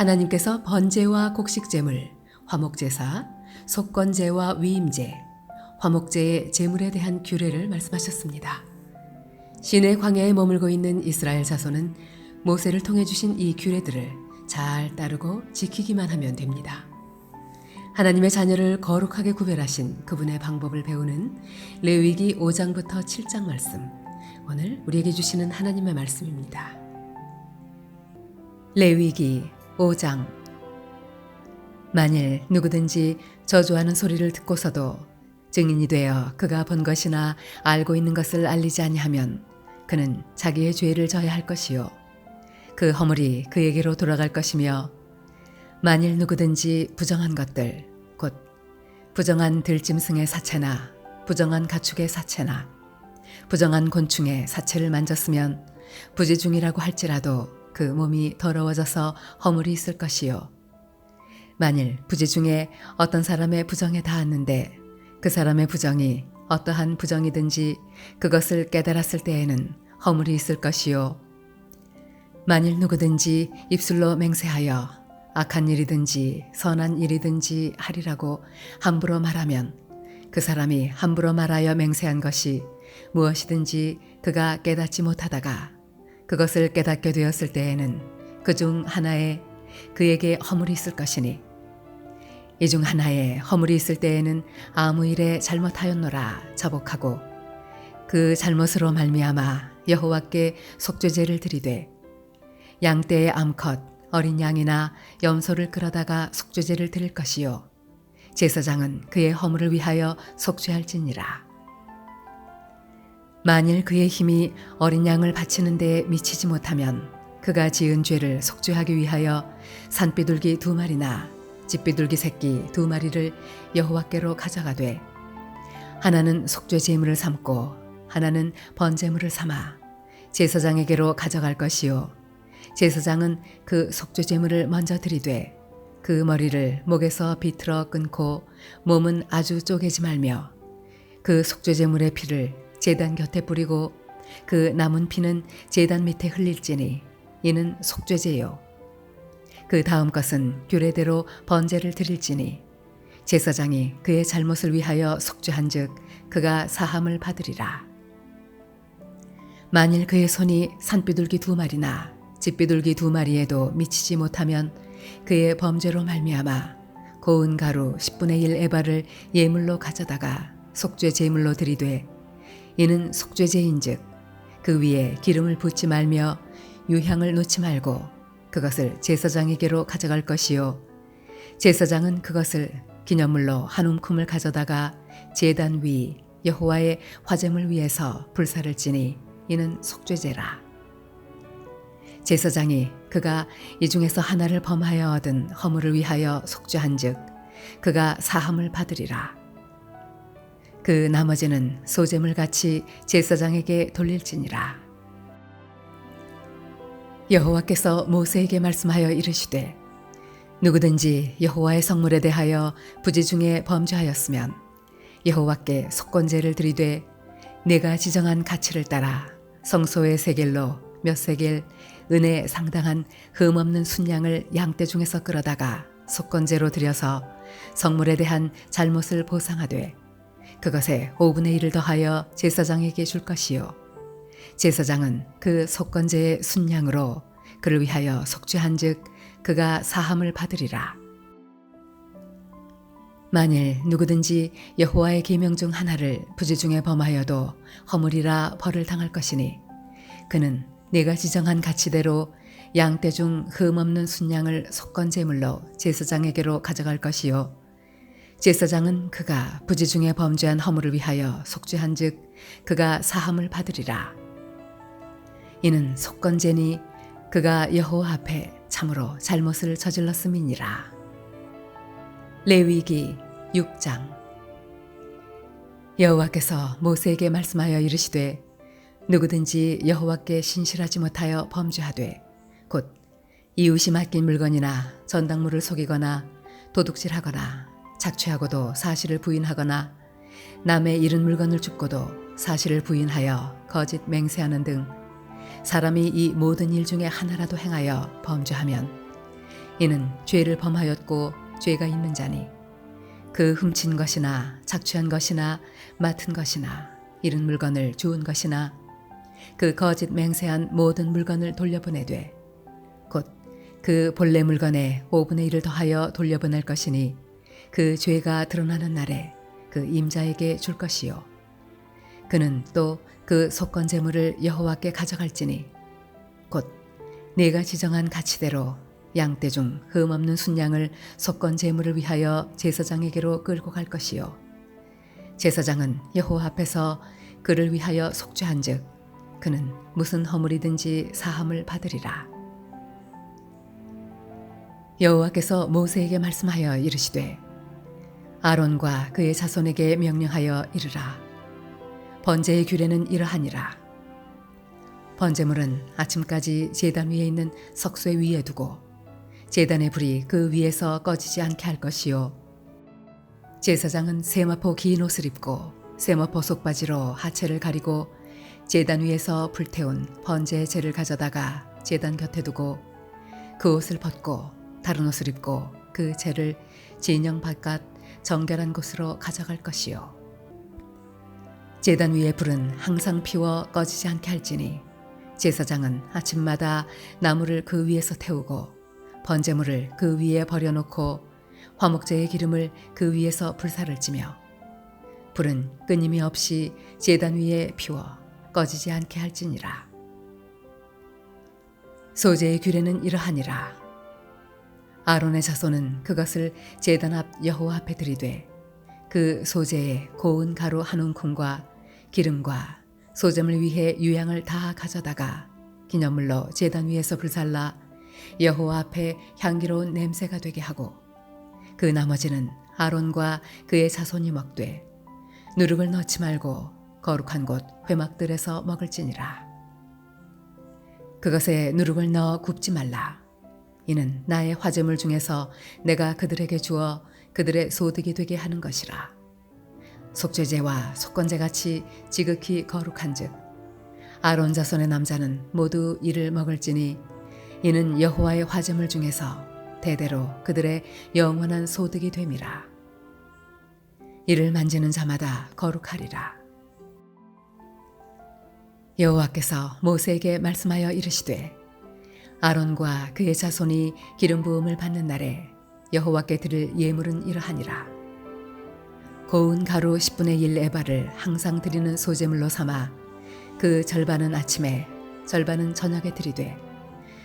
하나님께서 번제와 곡식제물, 화목제사, 속건제와 위임제, 화목제의 제물에 대한 규례를 말씀하셨습니다. 시내 광야에 머물고 있는 이스라엘 자손은 모세를 통해 주신 이 규례들을 잘 따르고 지키기만 하면 됩니다. 하나님의 자녀를 거룩하게 구별하신 그분의 방법을 배우는 레위기 5장부터 7장 말씀, 오늘 우리에게 주시는 하나님의 말씀입니다. 레위기 5장. 만일 누구든지 저주하는 소리를 듣고서도 증인이 되어 그가 본 것이나 알고 있는 것을 알리지 아니하면 그는 자기의 죄를 져야 할 것이요 그 허물이 그에게로 돌아갈 것이며, 만일 누구든지 부정한 것들 곧 부정한 들짐승의 사체나 부정한 가축의 사체나 부정한 곤충의 사체를 만졌으면 부지중이라고 할지라도 그 몸이 더러워져서 허물이 있을 것이요 만일 부지중에 어떤 사람의 부정에 닿았는데 그 사람의 부정이 어떠한 부정이든지 그것을 깨달았을 때에는 허물이 있을 것이요 만일 누구든지 입술로 맹세하여 악한 일이든지 선한 일이든지 하리라고 함부로 말하면 그 사람이 함부로 말하여 맹세한 것이 무엇이든지 그가 깨닫지 못하다가 그것을 깨닫게 되었을 때에는 그 중 하나에 그에게 허물이 있을 것이니, 이 중 하나에 허물이 있을 때에는 아무 일에 잘못하였노라 자복하고 그 잘못으로 말미암아 여호와께 속죄제를 드리되, 양떼의 암컷 어린 양이나 염소를 끌어다가 속죄제를 드릴 것이요 제사장은 그의 허물을 위하여 속죄할지니라. 만일 그의 힘이 어린 양을 바치는 데에 미치지 못하면 그가 지은 죄를 속죄하기 위하여 산비둘기 2마리나 집비둘기 새끼 2마리를 여호와께로 가져가되, 하나는 속죄 제물을 삼고 하나는 번제물을 삼아 제사장에게로 가져갈 것이요 제사장은 그 속죄 제물을 먼저 드리되 그 머리를 목에서 비틀어 끊고 몸은 아주 쪼개지 말며 그 속죄 제물의 피를 제단 곁에 뿌리고 그 남은 피는 제단 밑에 흘릴지니 이는 속죄제요. 그 다음 것은 규례대로 번제를 드릴지니 제사장이 그의 잘못을 위하여 속죄한즉 그가 사함을 받으리라. 만일 그의 손이 산비둘기 2마리나 집비둘기 2마리에도 미치지 못하면 그의 범죄로 말미암아 고운 가루 10분의 1 에바를 예물로 가져다가 속죄 제물로 드리되, 이는 속죄제인즉 그 위에 기름을 붓지 말며 유향을 놓지 말고 그것을 제사장에게로 가져갈 것이요 제사장은 그것을 기념물로 한 움큼을 가져다가 제단 위 여호와의 화제물 위에서 불사를 지니 이는 속죄제라. 제사장이 그가 이 중에서 하나를 범하여 얻은 허물을 위하여 속죄한즉 그가 사함을 받으리라. 그 나머지는 소제물같이 제사장에게 돌릴지니라. 여호와께서 모세에게 말씀하여 이르시되, 누구든지 여호와의 성물에 대하여 부지중에 범죄하였으면 여호와께 속건제를 드리되 내가 지정한 가치를 따라 성소의 세겔로 몇 세겔 은에 상당한 흠없는 순양을 양떼 중에서 끌어다가 속건제로 드려서 성물에 대한 잘못을 보상하되 그것에 5분의 1을 더하여 제사장에게 줄 것이요 제사장은 그 속건제의 순양으로 그를 위하여 속죄한즉 그가 사함을 받으리라. 만일 누구든지 여호와의 계명 중 하나를 부지중에 범하여도 허물이라 벌을 당할 것이니, 그는 내가 지정한 가치대로 양떼 중 흠없는 순양을 속건제물로 제사장에게로 가져갈 것이요 제사장은 그가 부지중에 범죄한 허물을 위하여 속죄한즉 그가 사함을 받으리라. 이는 속건제니 그가 여호와 앞에 참으로 잘못을 저질렀음이니라. 레위기 6장. 여호와께서 모세에게 말씀하여 이르시되, 누구든지 여호와께 신실하지 못하여 범죄하되 곧 이웃이 맡긴 물건이나 전당물을 속이거나 도둑질하거나 착취하고도 사실을 부인하거나 남의 잃은 물건을 줍고도 사실을 부인하여 거짓 맹세하는 등 사람이 이 모든 일 중에 하나라도 행하여 범죄하면 이는 죄를 범하였고 죄가 있는 자니 그 훔친 것이나 착취한 것이나 맡은 것이나 잃은 물건을 주운 것이나 그 거짓 맹세한 모든 물건을 돌려보내되 곧 그 본래 물건의 5분의 1을 더하여 돌려보낼 것이니 그 죄가 드러나는 날에 그 임자에게 줄 것이요 그는 또 그 속건 제물을 여호와께 가져갈지니 곧 네가 지정한 가치대로 양떼 중 흠 없는 순양을 속건 제물을 위하여 제사장에게로 끌고 갈 것이요 제사장은 여호와 앞에서 그를 위하여 속죄한즉 그는 무슨 허물이든지 사함을 받으리라. 여호와께서 모세에게 말씀하여 이르시되 아론과 그의 자손에게 명령하여 이르라. 번제의 규례는 이러하니라. 번제물은 아침까지 제단 위에 있는 석쇠 위에 두고 제단의 불이 그 위에서 꺼지지 않게 할 것이요 제사장은 세마포 긴 옷을 입고 세마포 속바지로 하체를 가리고 제단 위에서 불태운 번제의 재를 가져다가 제단 곁에 두고 그 옷을 벗고 다른 옷을 입고 그 재를 진영 바깥 정결한 곳으로 가져갈 것이요 제단 위의 불은 항상 피워 꺼지지 않게 할지니 제사장은 아침마다 나무를 그 위에서 태우고 번제물을 그 위에 버려놓고 화목제의 기름을 그 위에서 불사를 찌며 불은 끊임이 없이 제단 위에 피워 꺼지지 않게 할지니라. 소제의 규례는 이러하니라. 아론의 자손은 그것을 제단 앞 여호와 앞에 들이되 그 소제에 고운 가루 한 움큼과 기름과 소점을 위해 유향을 다 가져다가 기념물로 제단 위에서 불살라 여호와 앞에 향기로운 냄새가 되게 하고 그 나머지는 아론과 그의 자손이 먹되 누룩을 넣지 말고 거룩한 곳 회막들에서 먹을지니라. 그것에 누룩을 넣어 굽지 말라. 이는 나의 화제물 중에서 내가 그들에게 주어 그들의 소득이 되게 하는 것이라. 속죄제와 속건제 같이 지극히 거룩한즉 아론 자손의 남자는 모두 이를 먹을지니 이는 여호와의 화제물 중에서 대대로 그들의 영원한 소득이 됨이라. 이를 만지는 자마다 거룩하리라. 여호와께서 모세에게 말씀하여 이르시되 아론과 그의 자손이 기름 부음을 받는 날에 여호와께 드릴 예물은 이러하니라. 고운 가루 10분의 1 에바를 항상 드리는 소제물로 삼아 그 절반은 아침에 절반은 저녁에 드리되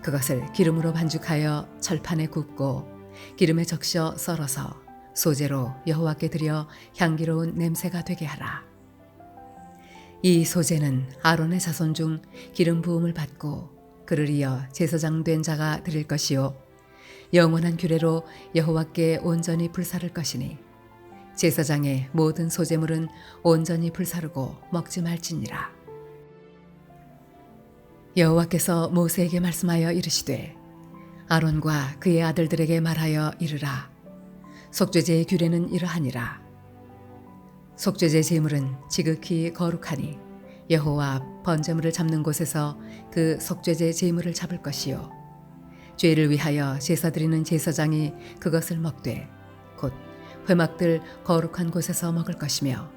그것을 기름으로 반죽하여 철판에 굽고 기름에 적셔 썰어서 소제로 여호와께 드려 향기로운 냄새가 되게 하라. 이 소제는 아론의 자손 중 기름 부음을 받고 그를 이어 제사장 된 자가 드릴 것이요 영원한 규례로 여호와께 온전히 불사를 것이니 제사장의 모든 소제물은 온전히 불사르고 먹지 말지니라. 여호와께서 모세에게 말씀하여 이르시되 아론과 그의 아들들에게 말하여 이르라. 속죄제의 규례는 이러하니라. 속죄제 제물은 지극히 거룩하니 여호와 앞 번제물을 잡는 곳에서 그 속죄제 제물을 잡을 것이요 죄를 위하여 제사 드리는 제사장이 그것을 먹되 곧 회막들 거룩한 곳에서 먹을 것이며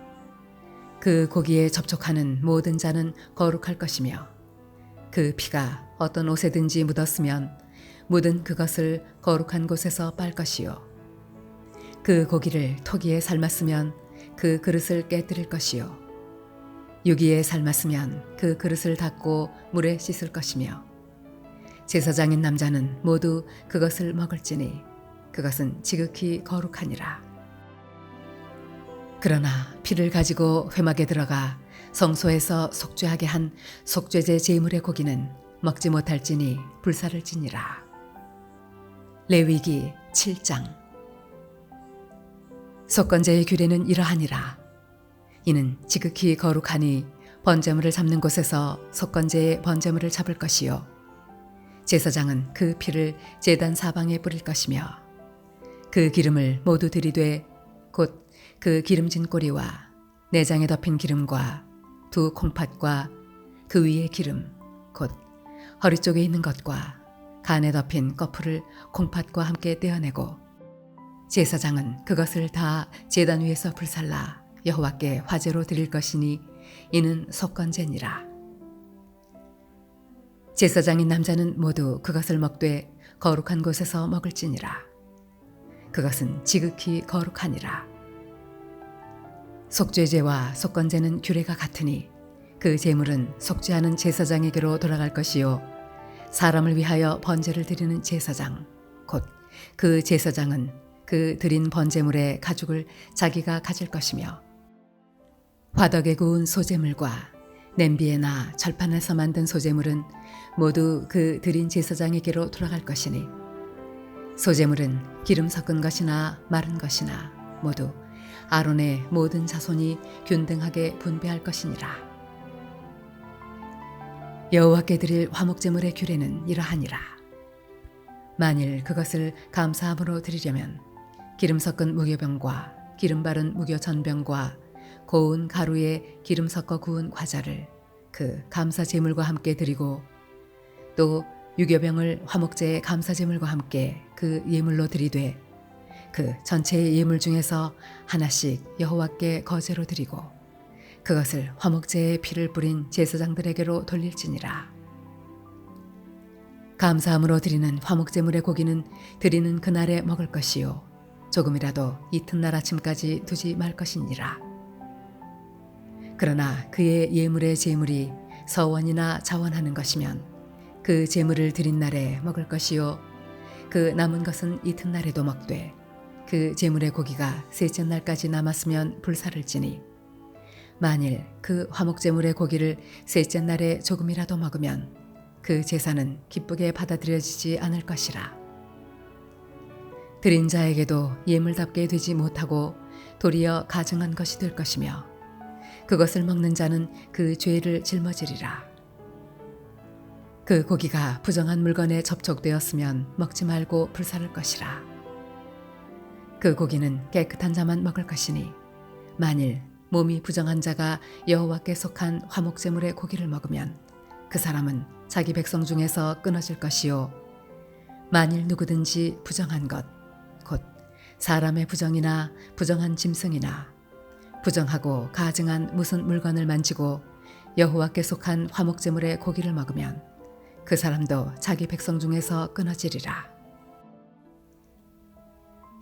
그 고기에 접촉하는 모든 자는 거룩할 것이며 그 피가 어떤 옷에든지 묻었으면 묻은 그것을 거룩한 곳에서 빨 것이요 그 고기를 토기에 삶았으면 그 그릇을 깨뜨릴 것이요 유기에 삶았으면 그 그릇을 닦고 물에 씻을 것이며 제사장인 남자는 모두 그것을 먹을지니 그것은 지극히 거룩하니라. 그러나 피를 가지고 회막에 들어가 성소에서 속죄하게 한 속죄제 제물의 고기는 먹지 못할지니 불사를 지니라. 레위기 7장. 속건제의 규례는 이러하니라. 이는 지극히 거룩하니 번제물을 잡는 곳에서 속건제의 번제물을 잡을 것이요 제사장은 그 피를 제단 사방에 뿌릴 것이며 그 기름을 모두 들이되 곧 그 기름진 꼬리와 내장에 덮인 기름과 두 콩팥과 그 위의 기름 곧 허리 쪽에 있는 것과 간에 덮인 거풀을 콩팥과 함께 떼어내고 제사장은 그것을 다 제단 위에서 불살라 여호와께 화제로 드릴 것이니 이는 속건제니라. 제사장인 남자는 모두 그것을 먹되 거룩한 곳에서 먹을지니라. 그것은 지극히 거룩하니라. 속죄제와 속건제는 규례가 같으니 그 제물은 속죄하는 제사장에게로 돌아갈 것이요 사람을 위하여 번제를 드리는 제사장 곧 그 제사장은 그 드린 번제물의 가죽을 자기가 가질 것이며 화덕에 구운 소제물과 냄비에나 절판에서 만든 소제물은 모두 그 드린 제사장에게로 돌아갈 것이니 소제물은 기름 섞은 것이나 마른 것이나 모두 아론의 모든 자손이 균등하게 분배할 것이니라. 여호와께 드릴 화목제물의 규례는 이러하니라. 만일 그것을 감사함으로 드리려면 기름 섞은 무교병과 기름 바른 무교전병과 고운 가루에 기름 섞어 구운 과자를 그 감사제물과 함께 드리고 또 유교병을 화목제의 감사제물과 함께 그 예물로 드리되 그 전체의 예물 중에서 하나씩 여호와께 거제로 드리고 그것을 화목제의 피를 뿌린 제사장들에게로 돌릴지니라. 감사함으로 드리는 화목제물의 고기는 드리는 그날에 먹을 것이요 조금이라도 이튿날 아침까지 두지 말 것이니라. 그러나 그의 예물의 제물이 서원이나 자원하는 것이면 그 제물을 드린 날에 먹을 것이요 그 남은 것은 이튿날에도 먹되 그 제물의 고기가 셋째 날까지 남았으면 불사를지니 만일 그 화목제물의 고기를 셋째 날에 조금이라도 먹으면 그 제사는 기쁘게 받아들여지지 않을 것이라. 드린 자에게도 예물답게 되지 못하고 도리어 가증한 것이 될 것이며 그것을 먹는 자는 그 죄를 짊어지리라. 그 고기가 부정한 물건에 접촉되었으면 먹지 말고 불사를 것이라. 그 고기는 깨끗한 자만 먹을 것이니 만일 몸이 부정한 자가 여호와께 속한 화목제물의 고기를 먹으면 그 사람은 자기 백성 중에서 끊어질 것이요 만일 누구든지 부정한 것 곧 사람의 부정이나 부정한 짐승이나 부정하고 가증한 무슨 물건을 만지고 여호와께 속한 화목제물의 고기를 먹으면 그 사람도 자기 백성 중에서 끊어지리라.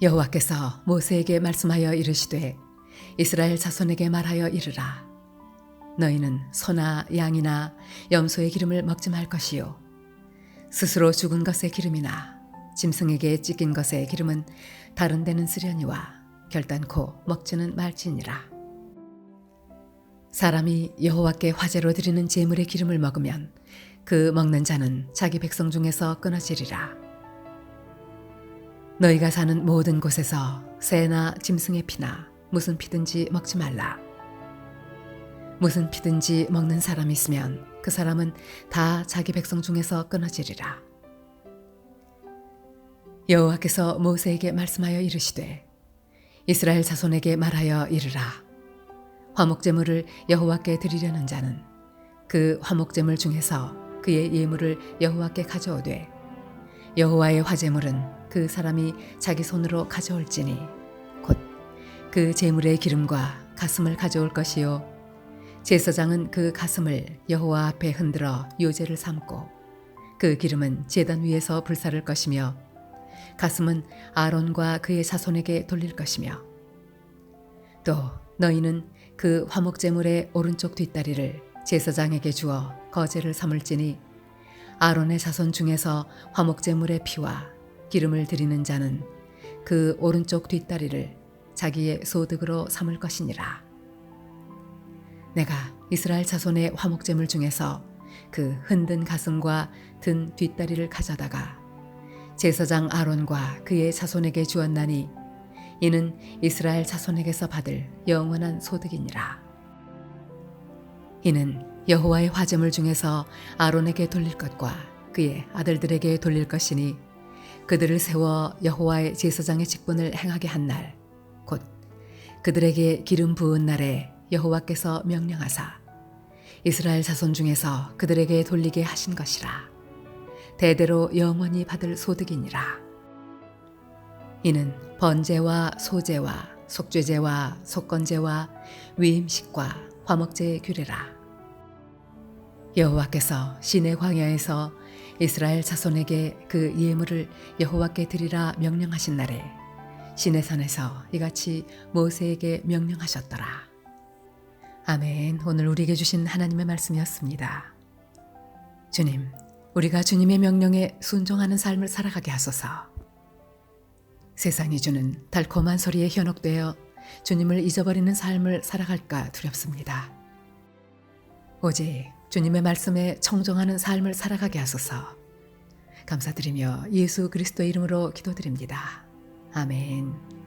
여호와께서 모세에게 말씀하여 이르시되 이스라엘 자손에게 말하여 이르라. 너희는 소나 양이나 염소의 기름을 먹지 말 것이요 스스로 죽은 것의 기름이나 짐승에게 찢긴 것의 기름은 다른 데는 쓰려니와 결단코 먹지는 말지니라. 사람이 여호와께 화제로 드리는 제물의 기름을 먹으면 그 먹는 자는 자기 백성 중에서 끊어지리라. 너희가 사는 모든 곳에서 새나 짐승의 피나 무슨 피든지 먹지 말라. 무슨 피든지 먹는 사람이 있으면 그 사람은 다 자기 백성 중에서 끊어지리라. 여호와께서 모세에게 말씀하여 이르시되 이스라엘 자손에게 말하여 이르라. 화목제물을 여호와께 드리려는 자는 그 화목제물 중에서 그의 예물을 여호와께 가져오되 여호와의 화제물은 그 사람이 자기 손으로 가져올지니 곧 그 제물의 기름과 가슴을 가져올 것이요 제사장은 그 가슴을 여호와 앞에 흔들어 요제를 삼고 그 기름은 제단 위에서 불사를 것이며 가슴은 아론과 그의 자손에게 돌릴 것이며 또 너희는 그 화목제물의 오른쪽 뒷다리를 제사장에게 주어 거제를 삼을지니 아론의 자손 중에서 화목제물의 피와 기름을 드리는 자는 그 오른쪽 뒷다리를 자기의 소득으로 삼을 것이니라. 내가 이스라엘 자손의 화목제물 중에서 그 흔든 가슴과 든 뒷다리를 가져다가 제사장 아론과 그의 자손에게 주었나니 이는 이스라엘 자손에게서 받을 영원한 소득이니라. 이는 여호와의 화제물 중에서 아론에게 돌릴 것과 그의 아들들에게 돌릴 것이니 그들을 세워 여호와의 제사장의 직분을 행하게 한 날 곧 그들에게 기름 부은 날에 여호와께서 명령하사 이스라엘 자손 중에서 그들에게 돌리게 하신 것이라. 대대로 영원히 받을 소득이니라. 이는 번제와 소제와 속죄제와 속건제와 위임식과 화목제의 규례라. 여호와께서 시내 광야에서 이스라엘 자손에게 그 예물을 여호와께 드리라 명령하신 날에 시내산에서 이같이 모세에게 명령하셨더라. 아멘. 오늘 우리에게 주신 하나님의 말씀이었습니다. 주님, 우리가 주님의 명령에 순종하는 삶을 살아가게 하소서. 세상이 주는 달콤한 소리에 현혹되어 주님을 잊어버리는 삶을 살아갈까 두렵습니다. 오직 주님의 말씀에 청종하는 삶을 살아가게 하소서. 감사드리며 예수 그리스도의 이름으로 기도드립니다. 아멘.